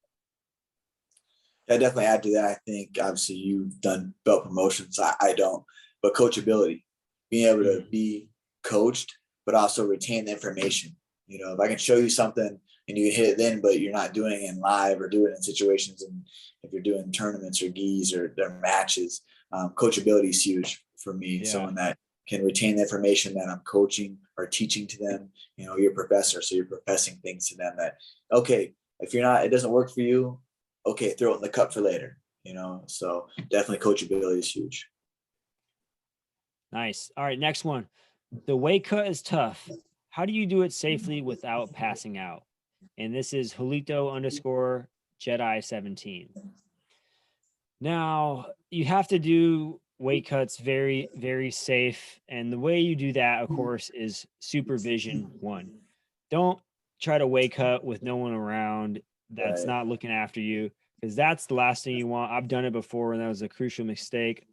[SPEAKER 1] I definitely add to that. I think obviously you've done belt promotions. I don't, but coachability, being able to be coached, but also retain the information. You know, if I can show you something and you can hit it then, but you're not doing it in live or do it in situations, and if you're doing tournaments or gis or their matches, coachability is huge for me. Yeah. Someone that can retain the information that I'm coaching or teaching to them. You know, you're a professor, so you're professing things to them that, okay, if you're not, it doesn't work for you, okay, throw it in the cup for later, you know? So definitely coachability is huge.
[SPEAKER 2] Nice. All right, next one. The weight cut is tough. How do you do it safely without passing out? And this is Julito _ Jedi 17. Now, you have to do weight cuts very, very safe. And the way you do that, of course, is supervision 1. Don't try to weight cut with no one around that's not looking after you, because that's the last thing you want. I've done it before, and that was a crucial mistake.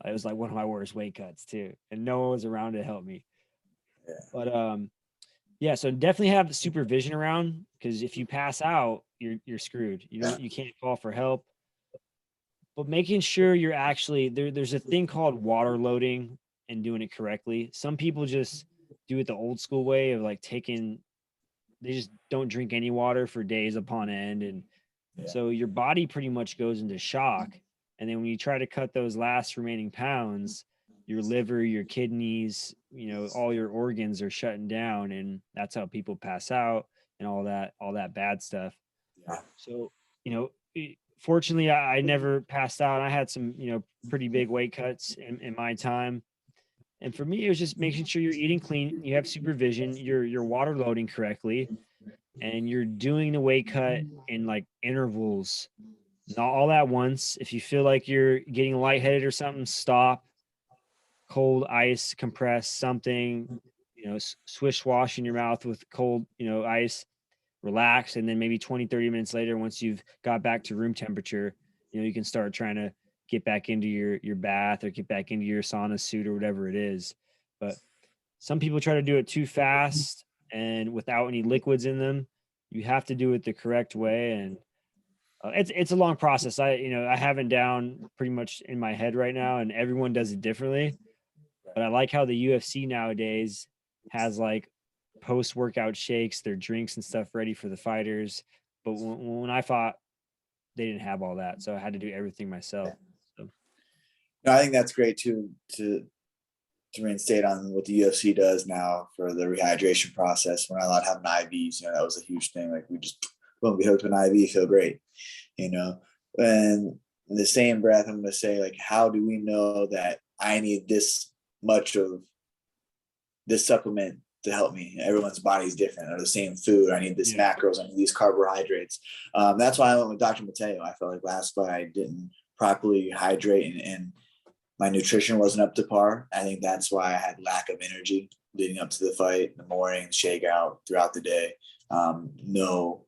[SPEAKER 2] It was like one of my worst weight cuts too, and no one was around to help me. Yeah. But Yeah, so definitely have the supervision around, because if you pass out, you're screwed. You can't call for help. But making sure you're actually there's a thing called water loading and doing it correctly. Some people just do it the old school way of like they just don't drink any water for days upon end. And so your body pretty much goes into shock. And then when you try to cut those last remaining pounds, your liver, your kidneys, all your organs are shutting down, and that's how people pass out and all that bad stuff.
[SPEAKER 1] Yeah.
[SPEAKER 2] So, fortunately, I never passed out. I had some, pretty big weight cuts in my time. And for me, it was just making sure you're eating clean, you have supervision, you're water loading correctly, and you're doing the weight cut in like intervals, not all at once. If you feel like you're getting lightheaded or something, stop. Cold ice, compress something, swish wash in your mouth with cold, ice, relax. And then maybe 20, 30 minutes later, once you've got back to room temperature, you can start trying to get back into your bath or get back into your sauna suit or whatever it is. But some people try to do it too fast and without any liquids in them. You have to do it the correct way. And it's a long process. I have it down pretty much in my head right now, and everyone does it differently. But I like how the UFC nowadays has like post workout shakes, their drinks and stuff ready for the fighters. But when I fought, they didn't have all that, so I had to do everything myself. So.
[SPEAKER 1] No, I think that's great too, to reinstate on what the UFC does now for the rehydration process. We're not allowed to have an IVs. That was a huge thing. Like we just boom, we hooked to an IV, feel great. And in the same breath, I'm going to say, like, how do we know that I need this much of this supplement to help me? Everyone's body is different, or the same food. I need this macros, I need these carbohydrates. That's why I went with Dr. Mateo. I felt like last fight I didn't properly hydrate, and my nutrition wasn't up to par. I think that's why I had lack of energy leading up to the fight, in the morning, shake out throughout the day. No,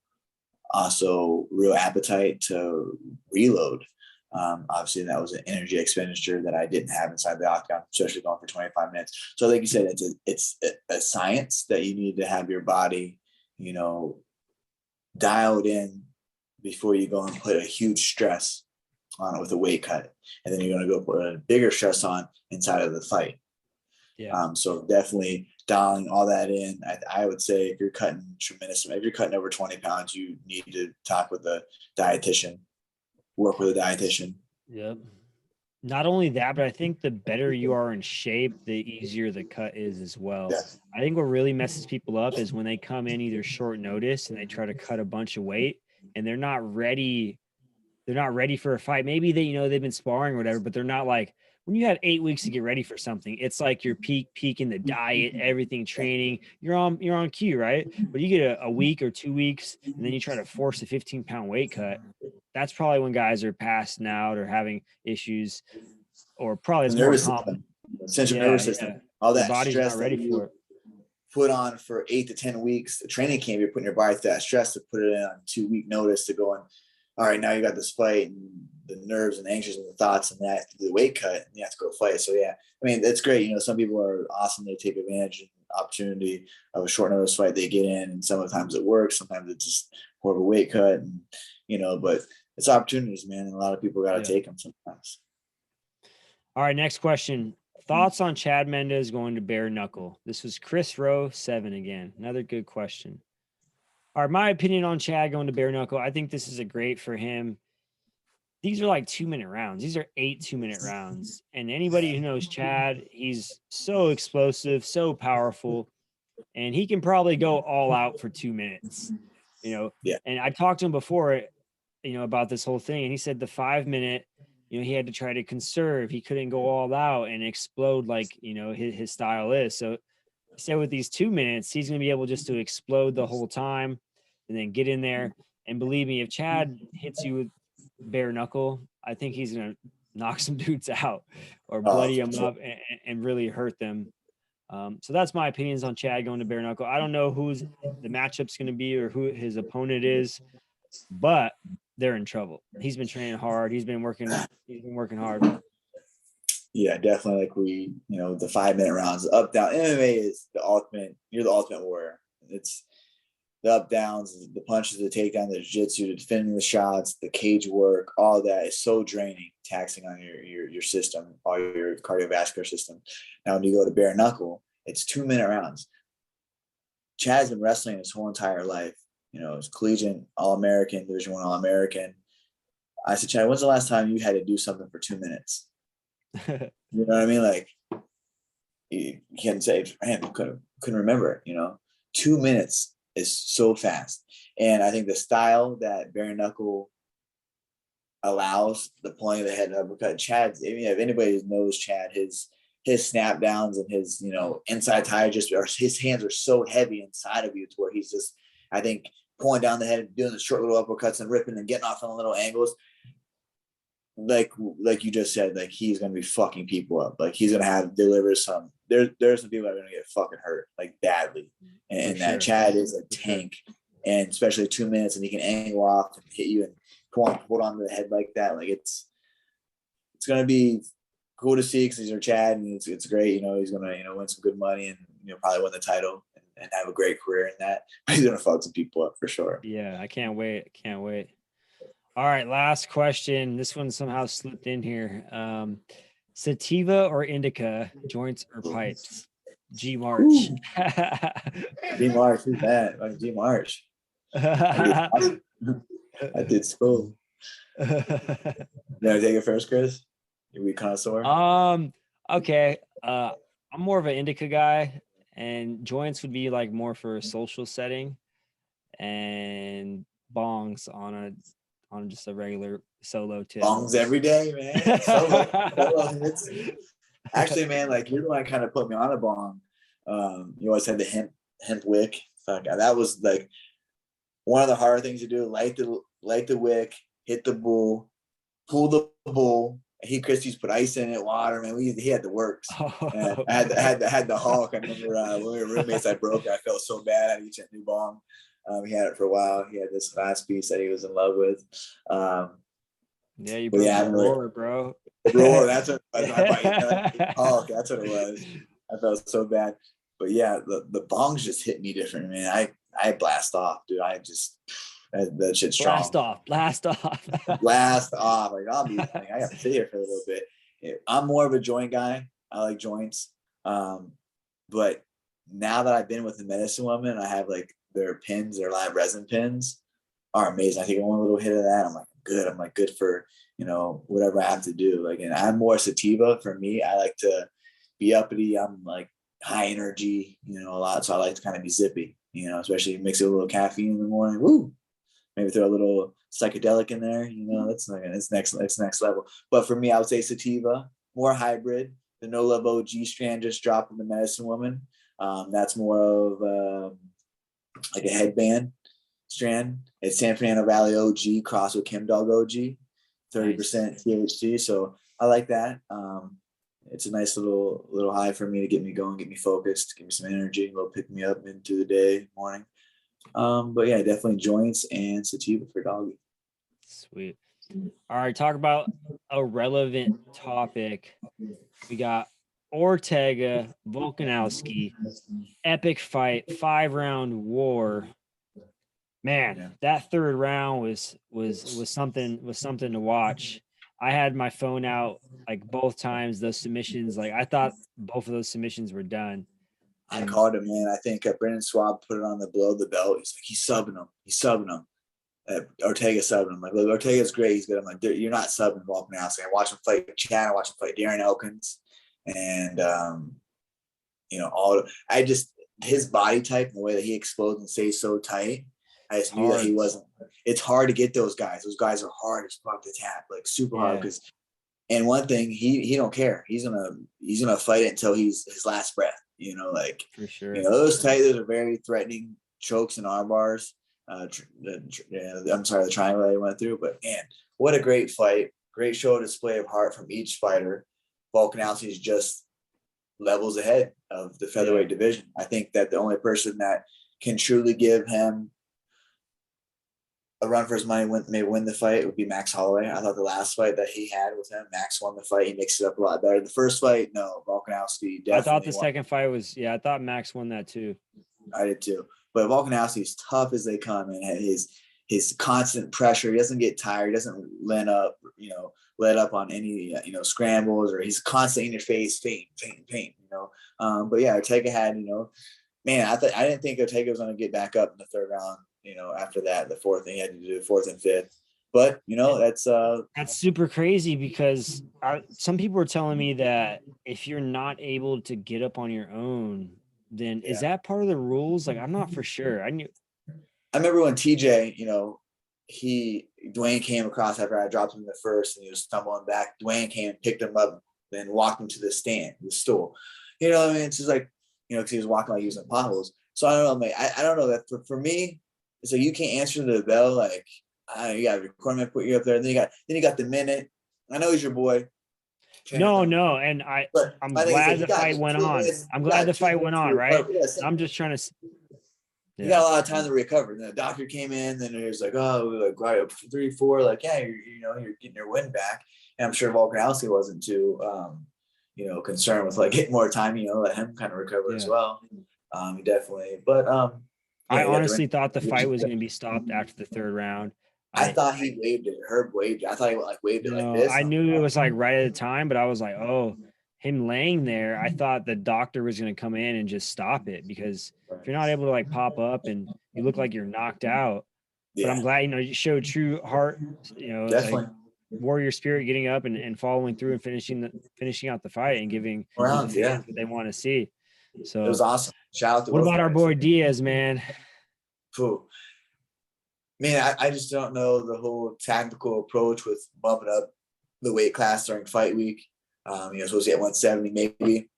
[SPEAKER 1] also real appetite to reload. Obviously, that was an energy expenditure that I didn't have inside the octagon, especially going for 25 minutes. So, like you said, it's a science that you need to have your body, dialed in before you go and put a huge stress on it with a weight cut, and then you're going to go put a bigger stress on inside of the fight. So definitely dialing all that in. I would say if you're cutting over 20 pounds, you need to talk with a dietitian, work with a dietitian.
[SPEAKER 2] Yep. Not only that, but I think the better you are in shape, the easier the cut is as well. Yeah. I think what really messes people up is when they come in either short notice and they try to cut a bunch of weight and they're not ready. They're not ready for a fight. Maybe they've been sparring or whatever, but they're not like, when you have 8 weeks to get ready for something, it's like you're peak in the diet, everything, training, you're on cue, right? But you get a week or 2 weeks and then you try to force a 15-pound weight cut. That's probably when guys are passing out or having issues, or probably it's more common.
[SPEAKER 1] Central nervous system, all that
[SPEAKER 2] body's
[SPEAKER 1] stress
[SPEAKER 2] not ready for it.
[SPEAKER 1] Put on for 8 to 10 weeks, the training camp, you're putting your body through that stress to put it in on 2-week notice to go in. All right, now you got this fight, and the nerves and anxious and the thoughts and that, the weight cut, and you have to go fight. So yeah, I mean, that's great. Some people are awesome. They take advantage of the opportunity of a short notice fight they get in, and sometimes it works. Sometimes it's just more of a weight cut, and but it's opportunities, man. And a lot of people got to take them sometimes.
[SPEAKER 2] All right, next question. Thoughts on Chad Mendes going to bare knuckle? This was Chris Rowe 7 again. Another good question. All right, my opinion on Chad going to bare knuckle, I think this is a great for him. These are like 2-minute rounds. These are 8 2-minute rounds. And anybody who knows Chad, he's so explosive, so powerful, and he can probably go all out for 2 minutes. Yeah. And I talked to him before, about this whole thing, and he said the 5-minute, he had to try to conserve. He couldn't go all out and explode like, his style is. So he said with these 2 minutes, he's going to be able just to explode the whole time and then get in there. And believe me, if Chad hits you with bare knuckle, I think he's going to knock some dudes out or bloody them up and really hurt them. So that's my opinions on Chad going to bare knuckle. I don't know who's the matchup's going to be or who his opponent is, but they're in trouble. He's been training hard. He's been working hard.
[SPEAKER 1] Yeah, definitely. Like the 5-minute rounds, up, down. MMA is the ultimate. You're the ultimate warrior. it's the up downs, the punches, the takedown, the jiu-jitsu, the defending the shots, the cage work, all that is so draining, taxing on your system, all your cardiovascular system. Now, when you go to bare knuckle, it's 2-minute rounds. Chad's been wrestling his whole entire life. You know, it's collegiate, All-American, Division I All-American. I said, Chad, when's the last time you had to do something for 2 minutes? You know what I mean? Like, you can't say, man, couldn't remember it, you know? 2 minutes is so fast. And I think the style that bare knuckle allows, the pulling of the head uppercut, Chad's, I mean, if anybody knows Chad, his snap downs and his, you know, inside tie, just, or his hands are so heavy inside of you to where he's just, I think, pulling down the head, doing the short little uppercuts and ripping and getting off on little angles. Like you just said, like, he's gonna be fucking people up. Like, he's gonna deliver some. There's some people that are gonna get fucking hurt, like, badly. And that Chad is a tank, and especially 2 minutes, and he can angle off and hit you and hold on to the head like that. Like, it's gonna be cool to see because he's our Chad, and it's great. You know, he's gonna, you know, win some good money and, you know, probably win the title and have a great career in that. He's gonna fuck some people up for sure.
[SPEAKER 2] Yeah, I can't wait. All right, last question. This one somehow slipped in here. Sativa or indica, joints or pipes? G March.
[SPEAKER 1] G March, who's that? Like, G March. I did school. You want to take it first, Chris? Are we connoisseur?
[SPEAKER 2] Okay. I'm more of an indica guy, and joints would be like more for a social setting, and bongs on just a regular solo tip.
[SPEAKER 1] Bongs every day, man. Solo hits. Actually, man, like, you're the one that kind of put me on a bong. You always had the hemp wick. Fuck, that was like one of the harder things to do. Light the wick, hit the bull, pull the bull. Chris used to put ice in it, water, man. He had the works. And I had the Hulk. I remember when we were roommates, I broke it. I felt so bad. I had to get a new bong. He had it for a while. He had this last piece that he was in love with.
[SPEAKER 2] Yeah, you broke the roar, bro.
[SPEAKER 1] Roar, that's what Hulk, that's what it was. I felt so bad. But yeah, the bongs just hit me different, man. I blast off, dude. I just that shit's strong.
[SPEAKER 2] Blast off.
[SPEAKER 1] Blast off. Like, I got to sit here for a little bit. I'm more of a joint guy. I like joints. But now that I've been with the medicine woman, I have, like, their pins, their live resin pins are amazing. I take one little hit of that, I'm like, good. I'm like, good for, you know, whatever I have to do. Like, and I'm more sativa for me. I like to be uppity. I'm like high energy, you know, a lot. So I like to kind of be zippy, you know, especially mix it with a little caffeine in the morning. Woo! Maybe throw a little psychedelic in there, you know, that's next level. But for me, I would say sativa, more hybrid. The No Love OG strand just dropped in the medicine woman. That's more of like a headband strand. It's San Fernando Valley OG crossed with Chem Dog OG, 30% THC. So I like that. It's a nice little high for me to get me going, get me focused, give me some energy, a little pick me up into the day, morning. But yeah, definitely joints and sativa for doggy.
[SPEAKER 2] Sweet. All right, talk about a relevant topic. We got Ortega, Volkanovski, epic fight, 5-round war. Man, that third round was something to watch. I had my phone out like both times. Those submissions, like, I thought both of those submissions were done.
[SPEAKER 1] I called him, man. I think Brendan Schwab put it on the below the belt. He's like, he's subbing him. Ortega subbing him. Like, look, Ortega's great. He's good. I'm like, you're not subbing Volkanovski. I watch him fight Chad. I watch him fight Darren Elkins. And, you know, his body type and the way that he explodes and stays so tight, I just knew that he wasn't. It's hard to get those guys. Those guys are hard as fuck to tap, like super hard. And one thing, he don't care. He's gonna fight it until he's his last breath. You know, like,
[SPEAKER 2] for sure.
[SPEAKER 1] You know, those are very threatening chokes and arm bars. I'm sorry, the triangle that he went through. But man, what a great fight! Great show display of heart from each fighter. Volkanovski is just levels ahead of the featherweight division. I think that the only person that can truly give him a run for his money, may win the fight, would be Max Holloway. I thought the last fight that he had with him, Max won the fight. He mixed it up a lot better. The first fight, no, Volkanovski definitely
[SPEAKER 2] I thought the
[SPEAKER 1] won.
[SPEAKER 2] second fight was, I thought Max won that too.
[SPEAKER 1] I did too. But Volkanovski is tough as they come, and his constant pressure. He doesn't get tired. He doesn't let up on any scrambles, or he's constantly in your face, feint. But yeah, Ortega had man, I didn't think Ortega was going to get back up in the third round. After that, the fourth, he had to do fourth and fifth. But that's
[SPEAKER 2] super crazy, because some people were telling me that if you're not able to get up on your own, then is that part of the rules? Like, I'm not for sure. I
[SPEAKER 1] remember when TJ, Dwayne came across after I dropped him in the first, and he was stumbling back. Dwayne came and picked him up, then walked him to the stand, the stool. What I mean? It's just like, because he was walking like he was in potholes. So I don't know, man. I don't know that for me, it's like you can't answer the bell. Like, you got your cornerman put you up there. And then you got the minute. I know he's your boy.
[SPEAKER 2] No, and I'm glad the fight went on. I'm glad the fight went on, right? I'm just trying to.
[SPEAKER 1] You got a lot of time to recover. And the doctor came in, and he was like, "Oh, like right up 3-4, like you're getting your win back." And I'm sure Volkanovski wasn't too, concerned with like getting more time. Let him kind of recover as well. He definitely, but
[SPEAKER 2] I honestly thought the fight was going to be stopped after the third round.
[SPEAKER 1] I thought he waved it. Herb waved it. I thought he waved it like this.
[SPEAKER 2] I knew it was like right at the time, but I was like, oh, him laying there. I thought the doctor was going to come in and just stop it, because if you're not able to like pop up and you look like you're knocked out, but I'm glad, you showed true heart,
[SPEAKER 1] definitely.
[SPEAKER 2] Like warrior spirit, getting up and following through and finishing out the fight and giving
[SPEAKER 1] rounds,
[SPEAKER 2] what they want to see. So
[SPEAKER 1] it was awesome. Shout out to
[SPEAKER 2] what about our boy Diaz, man?
[SPEAKER 1] Man, I just don't know the whole tactical approach with bumping up the weight class during fight week. Supposed to get 170 maybe.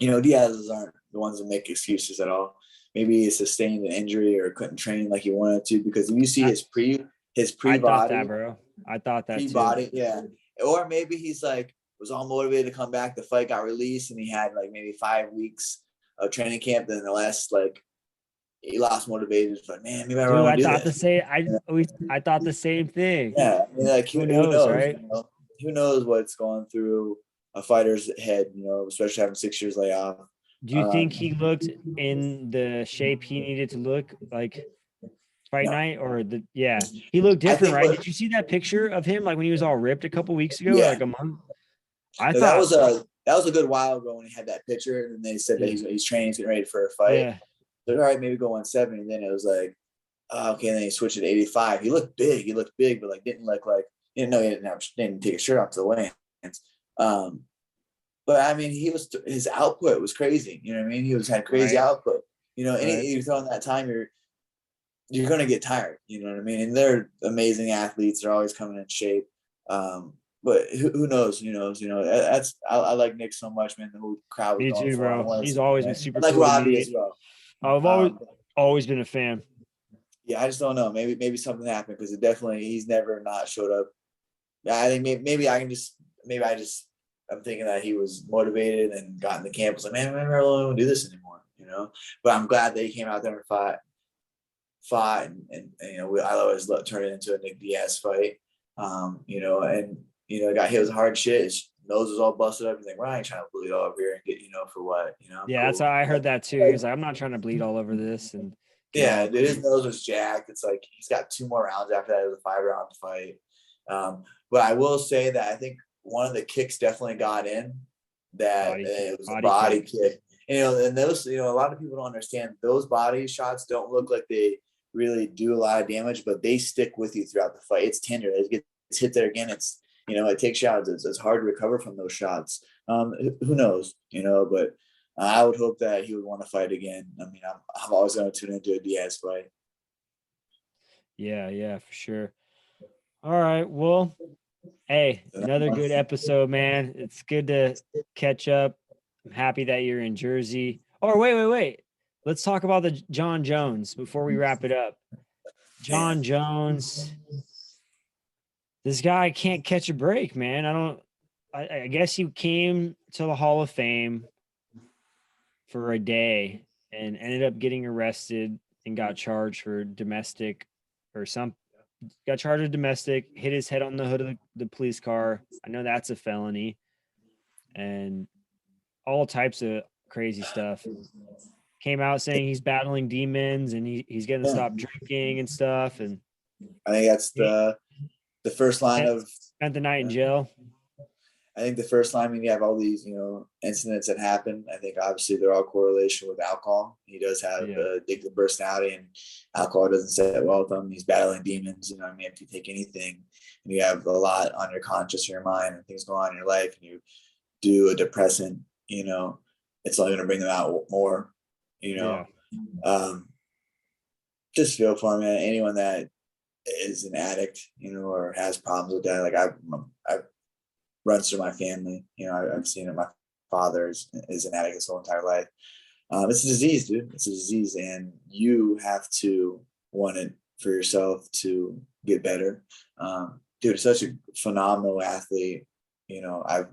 [SPEAKER 1] Diaz's aren't the ones that make excuses at all. Maybe he sustained an injury or couldn't train like he wanted to, because if you see his pre-body.
[SPEAKER 2] I thought that, bro. I thought that
[SPEAKER 1] pre-body, yeah. Or maybe he's like was all motivated to come back. The fight got released, and he had like maybe 5 weeks of training camp. Then the last he lost motivated. But man, maybe I really want to do this.
[SPEAKER 2] I thought the same thing.
[SPEAKER 1] Yeah, who knows,
[SPEAKER 2] right?
[SPEAKER 1] Who knows what's going through a fighter's head? Especially having 6 years layoff.
[SPEAKER 2] Do you think he looked in the shape he needed to look like fight night, or he looked different, right? Did you see that picture of him like when he was all ripped a couple weeks ago, or like a month? I thought
[SPEAKER 1] that was a good while ago when he had that picture, and they said that he's training, he's getting ready for a fight.
[SPEAKER 2] Yeah.
[SPEAKER 1] All right, maybe go 170. And then it was like, okay. And then he switched to 85. He looked big, but like didn't look like, he didn't take his shirt off to the weigh-ins. But I mean, his output was crazy. He had crazy output. You're throwing that time, you're going to get tired. You know what I mean? And they're amazing athletes. They're always coming in shape. But who knows? I like Nick so much, man. The whole crowd.
[SPEAKER 2] Me too, bro. He's always been super
[SPEAKER 1] cool. Like Robbie as well.
[SPEAKER 2] I've always been a fan.
[SPEAKER 1] Yeah, I just don't know. Maybe something happened, because he's never not showed up. I think maybe I'm thinking that he was motivated and got in the camp. Was like, man, I really don't want to do this anymore. But I'm glad that he came out there and fought, and I always turn it into a Nick Diaz fight. Got hit with hard shit. His nose was all busted up. He's like, well, I ain't trying to bleed all over here and get, for what,
[SPEAKER 2] Yeah, cool. That's how I heard that too. He was like, I'm not trying to bleed all over this. And
[SPEAKER 1] dude, his nose was jacked. It's like he's got 2 more rounds after that. It was a 5-round fight. But I will say that I think one of the kicks definitely got in. It was a body kick. And those, a lot of people don't understand, those body shots don't look like they really do a lot of damage, but they stick with you throughout the fight. It's tender. It gets hit there again. It's, it takes shots. It's hard to recover from those shots. Who knows, but I would hope that he would want to fight again. I mean, I'm always going to tune into a Diaz fight.
[SPEAKER 2] Yeah, for sure. All right. Well, hey, another good episode, man. It's good to catch up. I'm happy that you're in Jersey. Oh, wait. Let's talk about the John Jones before we wrap it up. John Jones. This guy can't catch a break, man. I guess he came to the Hall of Fame for a day and ended up getting arrested and got charged for domestic got charged with domestic, hit his head on the hood of the police car. I know that's a felony, and all types of crazy stuff. came out saying he's battling demons and he's going to stop drinking and stuff. And
[SPEAKER 1] I think that's the first line of
[SPEAKER 2] spent the night in jail.
[SPEAKER 1] I think the first line, when you have all these, incidents that happen, I think obviously they're all correlation with alcohol. He does have a addictive personality, and alcohol doesn't sit well with him. He's battling demons. If you take anything and you have a lot on your conscious or your mind and things go on in your life, and you do a depressant, it's only going to bring them out more, just feel for him, man. Anyone that is an addict, or has problems with that. Like I've runs through my family. I've seen it. My father is an addict his whole entire life. It's a disease, dude. It's a disease, and you have to want it for yourself to get better. Dude, he's such a phenomenal athlete. I've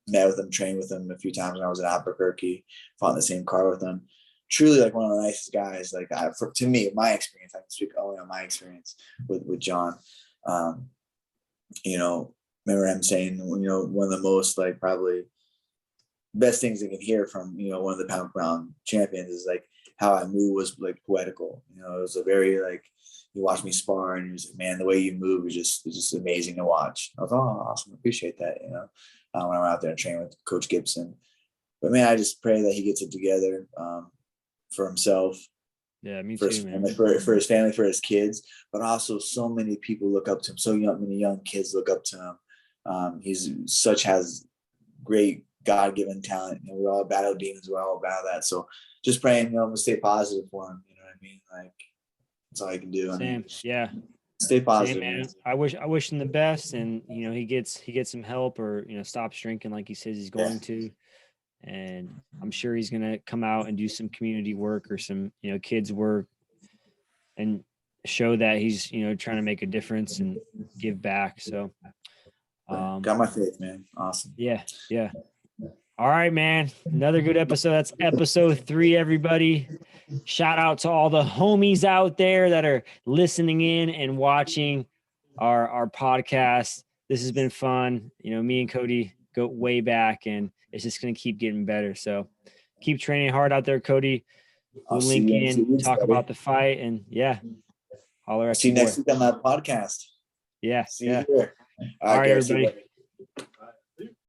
[SPEAKER 1] met with him, trained with him a few times when I was in Albuquerque, fought in the same car with him. Truly, like, one of the nicest guys. Like, to me, my experience, I can speak only on my experience with John. Remember him saying, one of the most, like, probably best things I can hear from, one of the pound for pound champions is, like, how I move was, like, poetical. It was a very, like, he watched me spar and he was like, man, the way you move is just amazing to watch. I was like, oh, awesome. Appreciate that. When I went out there and trained with Coach Gibson. But man, I just pray that he gets it together for himself.
[SPEAKER 2] Yeah, me
[SPEAKER 1] for
[SPEAKER 2] too,
[SPEAKER 1] his
[SPEAKER 2] man.
[SPEAKER 1] family, for his family, for his kids, but also so many people look up to him. So many young kids look up to him. Has great God-given talent. We all battle demons. We're all about that. So just praying, to stay positive for him. You know what I mean? Like, that's all I can do.
[SPEAKER 2] Yeah.
[SPEAKER 1] Stay positive,
[SPEAKER 2] man.
[SPEAKER 1] man.
[SPEAKER 2] I wish him the best, and he gets some help, or stops drinking like he says he's going to. And I'm sure he's gonna come out and do some community work or some kids work, and show that he's trying to make a difference and give back. So
[SPEAKER 1] got my faith, man. Awesome.
[SPEAKER 2] Yeah. All right, man. Another good episode. That's episode 3, everybody. Shout out to all the homies out there that are listening in and watching our podcast. This has been fun. Me and Cody go way back, and it's just going to keep getting better. So keep training hard out there, Cody. We'll link in, talk about the fight, and holler at you.
[SPEAKER 1] See you next week on that podcast.
[SPEAKER 2] Yeah.
[SPEAKER 1] See you here.
[SPEAKER 2] All right, everybody.